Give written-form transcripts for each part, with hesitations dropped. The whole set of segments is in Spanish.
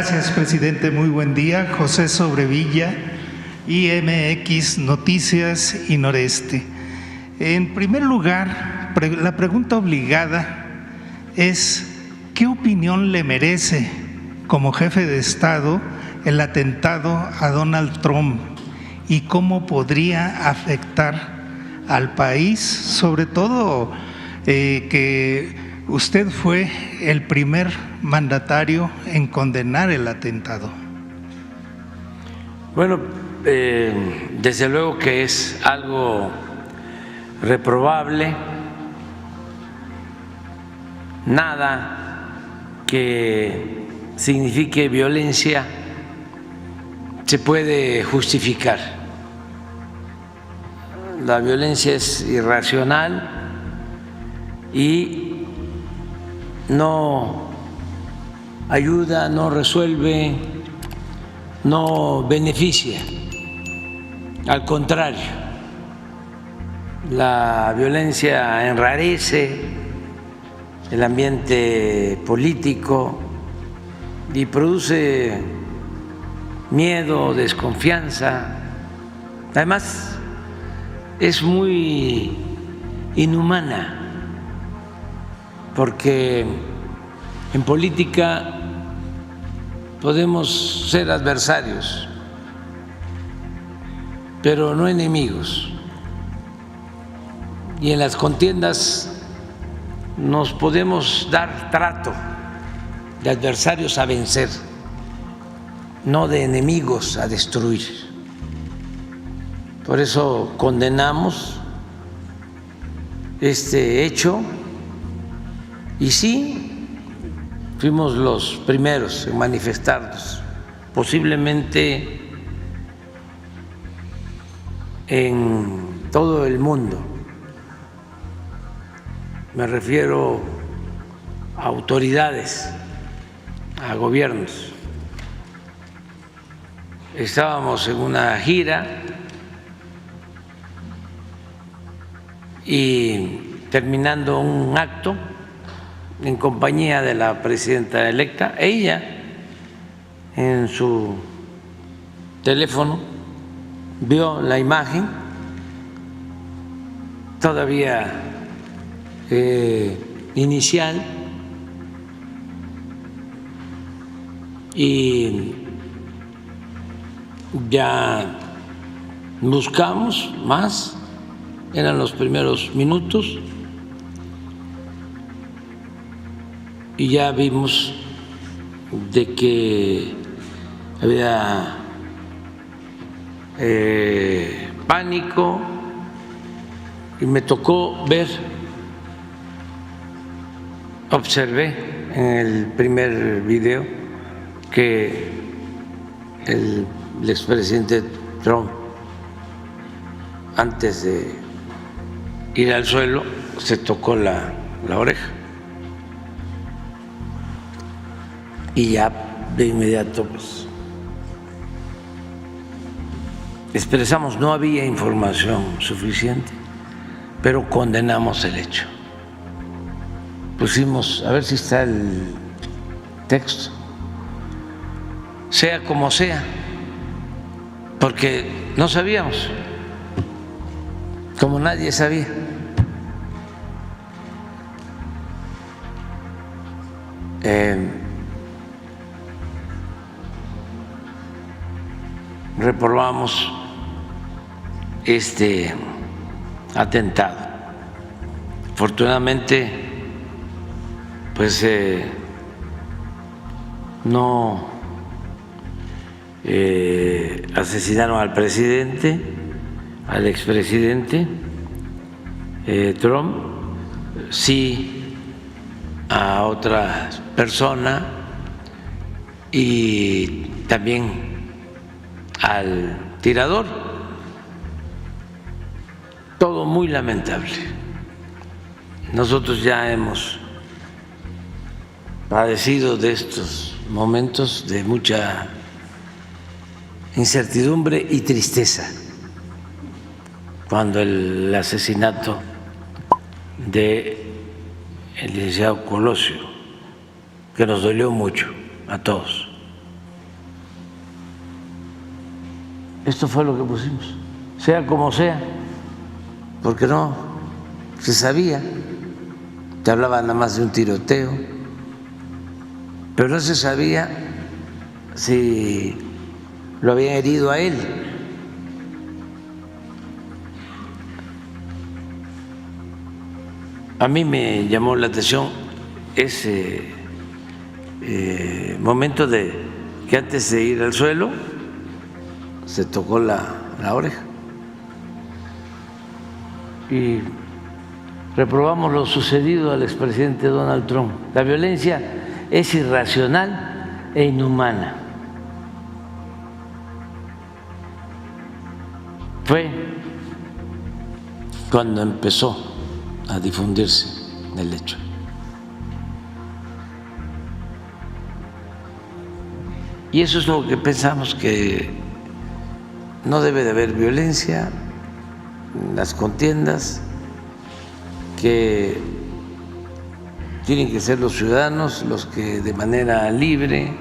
Gracias, presidente. Muy buen día. José Sobrevilla, IMX Noticias y Noreste. En primer lugar, la pregunta obligada es: ¿qué opinión le merece como jefe de Estado el atentado a Donald Trump y cómo podría afectar al país, sobre todo que usted fue el primer mandatario en condenar el atentado? Bueno, desde luego que es algo reprobable. Nada que signifique violencia se puede justificar. La violencia es irracional y no ayuda, no resuelve, no beneficia. Al contrario, la violencia enrarece el ambiente político y produce miedo, desconfianza. Además, es muy inhumana, porque en política podemos ser adversarios, pero no enemigos. Y en las contiendas nos podemos dar trato de adversarios a vencer, no de enemigos a destruir. Por eso condenamos este hecho y sí, fuimos los primeros en manifestarnos, posiblemente en todo el mundo. Me refiero a autoridades, a gobiernos. Estábamos en una gira y terminando un acto en compañía de la presidenta electa, ella en su teléfono vio la imagen todavía inicial y ya buscamos más, eran los primeros minutos y ya vimos de que había pánico y me tocó ver, observé en el primer video que el expresidente Trump, antes de ir al suelo, se tocó la oreja y ya de inmediato pues expresamos, no había información suficiente, pero condenamos el hecho. Pusimos, a ver si está el texto, sea como sea, porque no sabíamos, como nadie sabía. Reprobamos este atentado. Afortunadamente, pues no asesinaron al presidente, al expresidente Trump, sí a otra persona y también al tirador. Todo muy lamentable. Nosotros ya hemos padecido de estos momentos de mucha incertidumbre y tristeza, cuando el asesinato del licenciado Colosio, que nos dolió mucho a todos, Esto fue lo que pusimos, sea como sea, porque no se sabía, te hablaba nada más de un tiroteo, pero no se sabía si lo habían herido a él. A mí me llamó la atención ese momento de que antes de ir al suelo se tocó la oreja y reprobamos lo sucedido al expresidente Donald Trump. La violencia es irracional e inhumana. Fue cuando empezó a difundirse el hecho. Y eso es lo que pensamos, que no debe de haber violencia en las contiendas, que tienen que ser los ciudadanos los que de manera libre,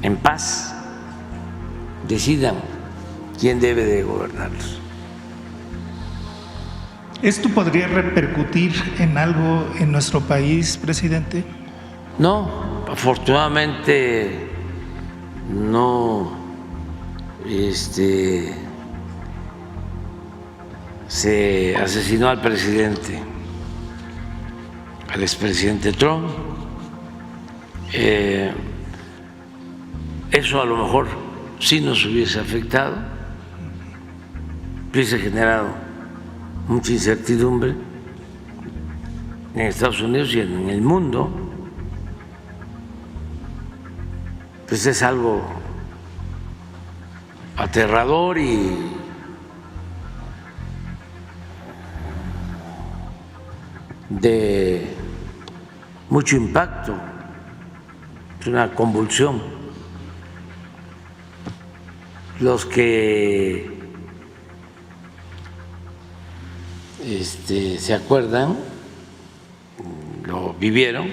en paz, decidan quién debe de gobernarlos. ¿Esto podría repercutir en algo en nuestro país, presidente? No, afortunadamente no se asesinó al presidente, al expresidente Trump. Eso a lo mejor sí nos hubiese afectado, hubiese generado mucha incertidumbre en Estados Unidos y en el mundo. Pues es algo aterrador y de mucho impacto, es una convulsión. Los que se acuerdan, lo vivieron,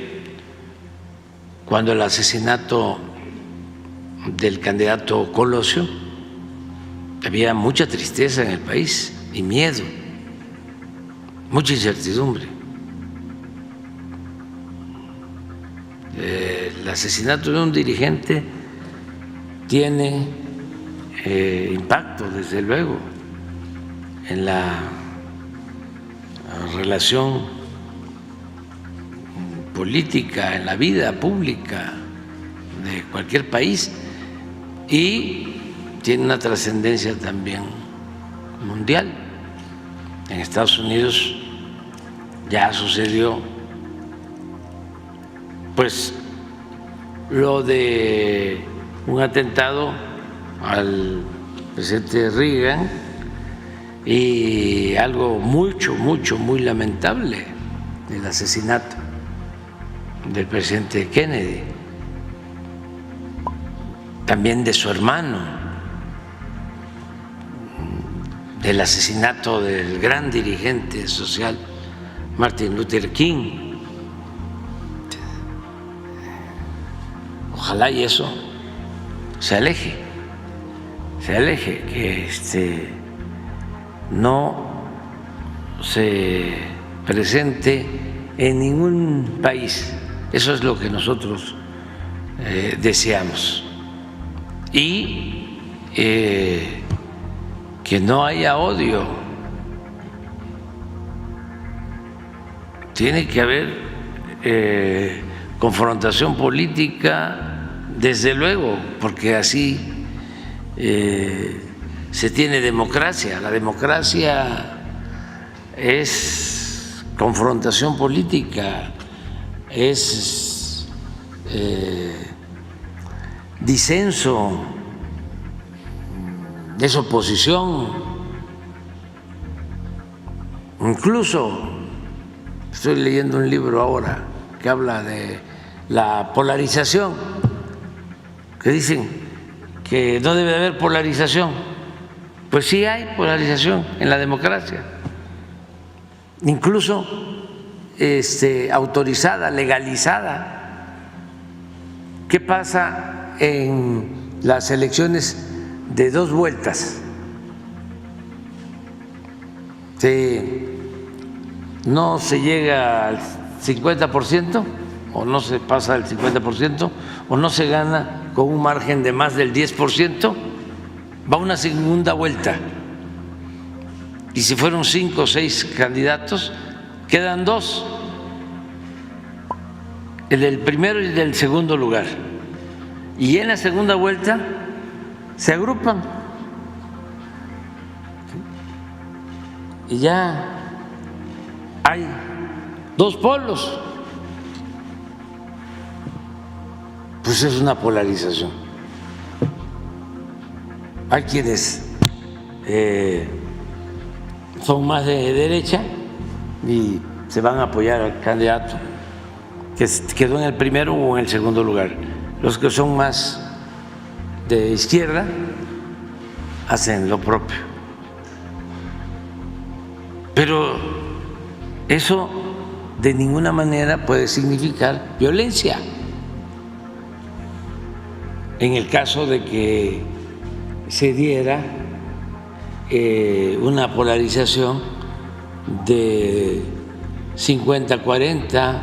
cuando el asesinato del candidato Colosio, había mucha tristeza en el país y miedo, mucha incertidumbre. El asesinato de un dirigente tiene impacto, desde luego, en la relación política, en la vida pública de cualquier país, y tiene una trascendencia también mundial. En Estados Unidos ya sucedió pues lo de un atentado al presidente Reagan y algo muy lamentable, el asesinato del presidente Kennedy, también de su hermano, del asesinato del gran dirigente social Martin Luther King. Ojalá y eso se aleje, que no se presente en ningún país. Eso es lo que nosotros deseamos. Y que no haya odio. Tiene que haber confrontación política, desde luego, porque así se tiene democracia. La democracia es confrontación política, es disenso, es oposición. Incluso estoy leyendo un libro ahora que habla de la polarización, que dicen que no debe haber polarización. Pues sí hay polarización en la democracia, incluso autorizada, legalizada. ¿Qué pasa en las elecciones de 2 vueltas. Si no se llega al 50% o no se pasa al 50% o no se gana con un margen de más del 10%, va a una segunda vuelta. Y si fueron 5 o 6 candidatos, quedan 2, el del primero y el del segundo lugar. Y en la segunda vuelta se agrupan y ya hay 2 polos. Pues es una polarización. Hay quienes son más de derecha y se van a apoyar al candidato que quedó en el primero o en el segundo lugar. Los que son más de izquierda hacen lo propio. Pero eso de ninguna manera puede significar violencia. En el caso de que se diera una polarización de 50-40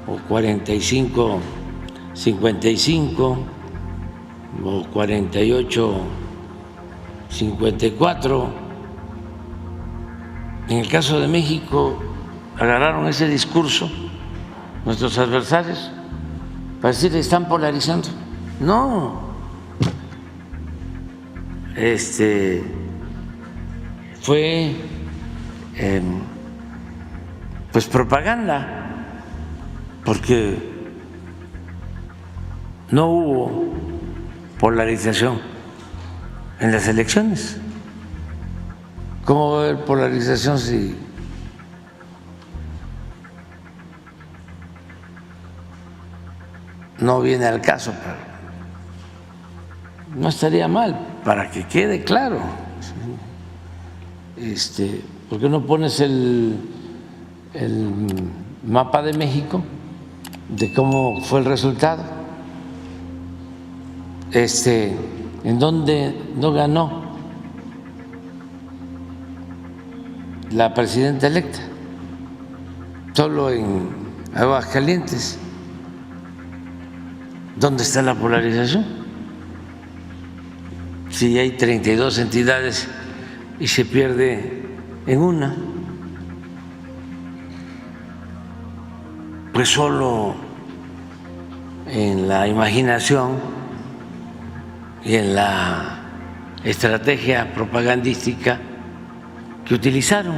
o 45-55 o 48-54. En el caso de México agarraron ese discurso nuestros adversarios para decir que están polarizando. No, fue pues propaganda, porque no hubo polarización en las elecciones. ¿Cómo va a haber polarización si no viene al caso? No estaría mal, para que quede claro. ¿Por qué no pones el mapa de México de cómo fue el resultado? En donde no ganó la presidenta electa, solo en Aguascalientes. ¿Dónde está la polarización? Si hay 32 entidades y se pierde en una, pues solo en la imaginación y en la estrategia propagandística que utilizaron,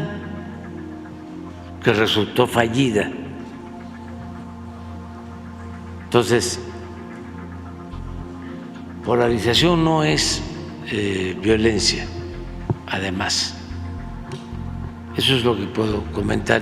que resultó fallida. Entonces, polarización no es violencia, además. Eso es lo que puedo comentar.